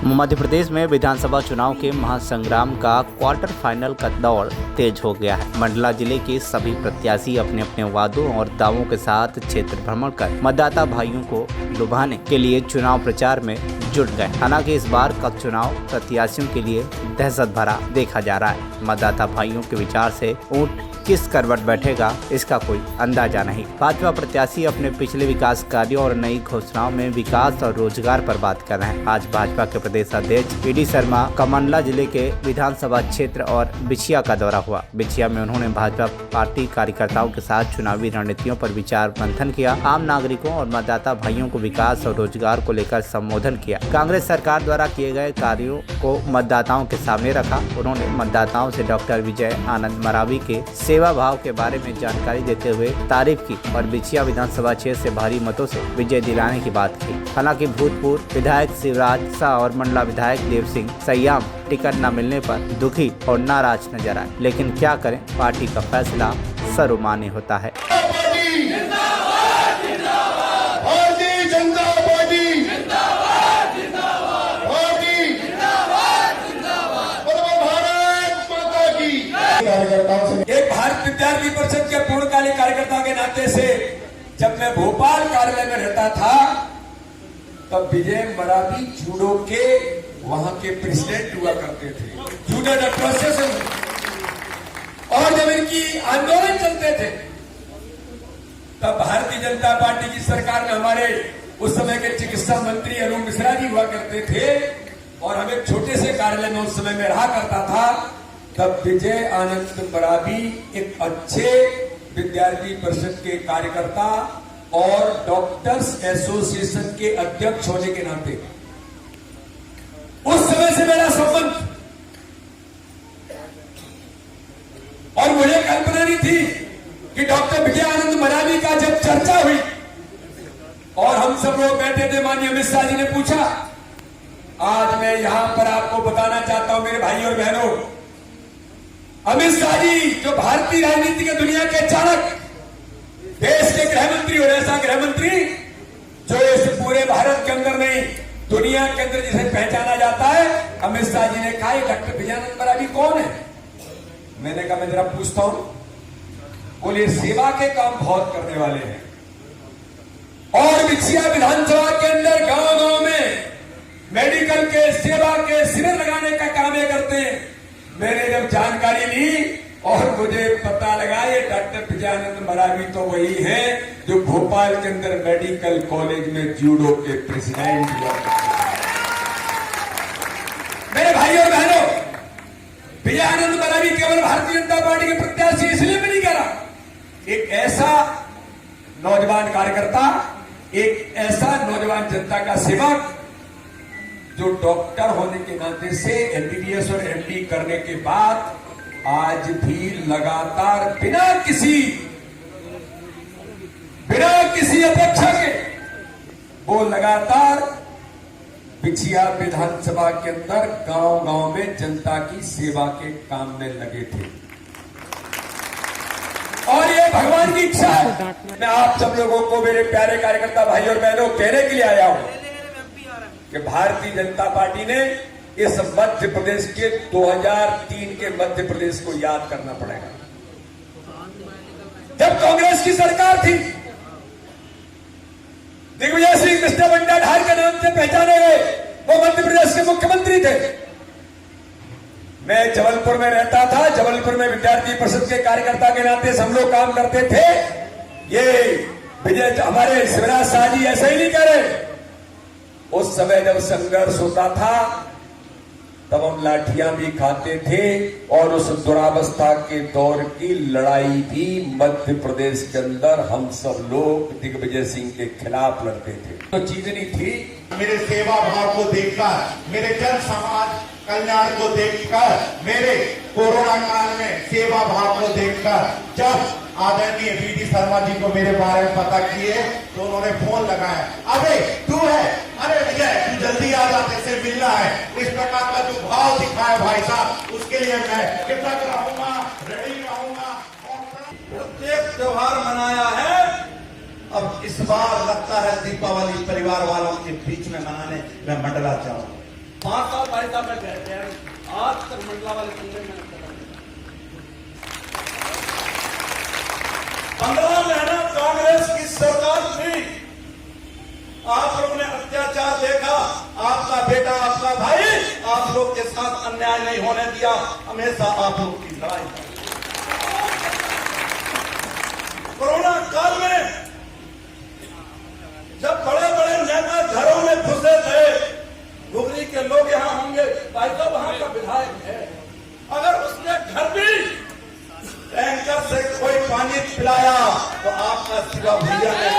मध्य प्रदेश में विधानसभा चुनाव के महासंग्राम का क्वार्टर फाइनल का दौर तेज हो गया है। मंडला जिले के सभी प्रत्याशी अपने अपने वादों और दावों के साथ क्षेत्र भ्रमण कर मतदाता भाइयों को लुभाने के लिए चुनाव प्रचार में जुट गए। हालांकि इस बार का चुनाव प्रत्याशियों के लिए दहशत भरा देखा जा रहा है। मतदाता भाइयों के विचार से ऊंट किस करवट बैठेगा इसका कोई अंदाजा नहीं। भाजपा प्रत्याशी अपने पिछले विकास कार्यों और नई घोषणाओं में विकास और रोजगार पर बात कर रहे हैं। आज भाजपा के प्रदेश अध्यक्ष पीडी शर्मा का मंडला जिले के विधानसभा क्षेत्र और बिछिया का दौरा हुआ। बिछिया में उन्होंने भाजपा पार्टी कार्यकर्ताओं के साथ चुनावी रणनीतियों पर विचार मंथन किया। आम नागरिकों और मतदाता भाइयों को विकास और रोजगार को लेकर संबोधन किया। कांग्रेस सरकार द्वारा किए गए कार्यों को मतदाताओं के सामने रखा। उन्होंने मतदाताओं से डॉक्टर विजय आनंद मरावी के सेवा भाव के बारे में जानकारी देते हुए तारीफ की और बिछिया विधानसभा क्षेत्र से भारी मतों से विजय दिलाने की बात की। हालांकि भूतपूर्व विधायक शिवराज शाह और मंडला विधायक देव सिंह सयाम टिकट न मिलने पर दुखी और नाराज नजर आए। लेकिन क्या करें, पार्टी का फैसला सर्वमान्य होता है। एक भारत विद्यार्थी परिषद के पूर्णकालिक कार्यकर्ता के नाते से जब मैं भोपाल कार्यालय में रहता था तब विजय मरावी जूडो के वहां के प्रेसिडेंट हुआ करते थे, जूडो एसोसिएशन। और जब इनकी आंदोलन चलते थे तब भारतीय जनता पार्टी की सरकार में हमारे उस समय के चिकित्सा मंत्री अरुण मिश्रा जी हुआ करते थे और हम एक छोटे से कार्यालय में उस समय में रहा करता था। तब विजय आनंद मरावी एक अच्छे विद्यार्थी परिषद के कार्यकर्ता और डॉक्टर्स एसोसिएशन के अध्यक्ष होने के नाते उस समय से मेरा संबंध, और मुझे कल्पना नहीं थी कि डॉक्टर विजय आनंद मरावी का जब चर्चा हुई और हम सब लोग बैठे थे, माननीय अमित शाह जी ने पूछा। आज मैं यहां पर आपको बताना चाहता हूं मेरे भाई और बहनों, अमित शाह जी जो भारतीय राजनीति के दुनिया के अचानक देश के गृह मंत्री और ऐसा गृह मंत्री जो इस पूरे भारत के अंदर नहीं दुनिया के अंदर जिसे पहचाना जाता है, अमित शाह जी ने कहा डॉक्टर विजय आनंद मरावी कौन है? मैंने कहा मैं जरा पूछता हूं। बोले सेवा के काम बहुत करने वाले हैं और बिछिया विधानसभा के अंदर गांव गांव में मेडिकल के सेवा के शिविर लगाने का काम ये करते हैं। मैंने जब जानकारी ली और मुझे पता लगा ये डॉक्टर विजय आनंद मरावी तो वही है जो भोपाल के अंदर मेडिकल कॉलेज में जूडो के प्रेसिडेंट हुआ। मेरे भाई और बहनों, विजय आनंद मरावी केवल भारतीय जनता पार्टी के प्रत्याशी इसलिए भी नहीं करा, एक ऐसा नौजवान कार्यकर्ता, एक ऐसा नौजवान जनता का सेवक जो डॉक्टर होने के नाते से एमबीबीएस और एमडी करने के बाद आज भी लगातार बिना किसी अपेक्षा के वो लगातार बिछिया विधानसभा के अंदर गांव गांव में जनता की सेवा के काम में लगे थे। और ये भगवान की इच्छा है। मैं आप सब लोगों को, मेरे प्यारे कार्यकर्ता भाई और बहनों, कहने के लिए आया हूं कि भारतीय जनता पार्टी ने इस मध्य प्रदेश के 2003 के मध्य प्रदेश को याद करना पड़ेगा। जब कांग्रेस की सरकार थी, दिग्विजय सिंह मिस्टर बंडा ढाल के नाम से पहचाने गए, वो मध्य प्रदेश के मुख्यमंत्री थे। मैं जबलपुर में रहता था, जबलपुर में विद्यार्थी परिषद के कार्यकर्ता के नाते हम लोग काम करते थे। ये विजय हमारे शिवराज शाह जी ऐसे ही नहीं कह रहे। उस समय जब संघर्ष होता था तब हम लाठियां भी खाते थे और उस दुरावस्था के दौर की लड़ाई भी मध्य प्रदेश के अंदर हम सब लोग दिग्विजय सिंह के खिलाफ लड़ते थे। तो चीज नहीं थी। मेरे सेवा भाव को देखकर, मेरे जन समाज कल्याण को देखकर, मेरे कोरोना काल में सेवा भाव को देखकर जब आदरणीय पीडी शर्मा जी को मेरे बारे में पता किए तो उन्होंने फोन लगाया, अबे तू है, अरे विजय तू जल्दी आ जा, तेरे मिलना है। इस प्रकार का जो भाव दिखाया भाई साहब, उसके लिए मैं कृतज्ञ रहूंगा, रेडी रहूंगा। प्रत्येक त्योहार मनाया है, अब इस बार लगता है दीपावली परिवार वालों के बीच में मनाने मैं मंडला जाऊं। 5 साल भाई साहब में गए आज तक मंडला वाले संगठन में 15 महीना कांग्रेस की सरकार थी। आप लोगों ने अत्याचार देखा, आपका बेटा आपका भाई आप लोग के साथ अन्याय नहीं होने दिया, हमेशा आप लोग की लड़ाई। कोरोना काल में जब बड़े बड़े नेता घरों में घुसे थे, घुगरी के लोग यहाँ होंगे, भाई साहब वहां का विधायक है, अगर उसने घर भी टैंकर से कोई पानी पिलाया तो आपका सिवा भैया ने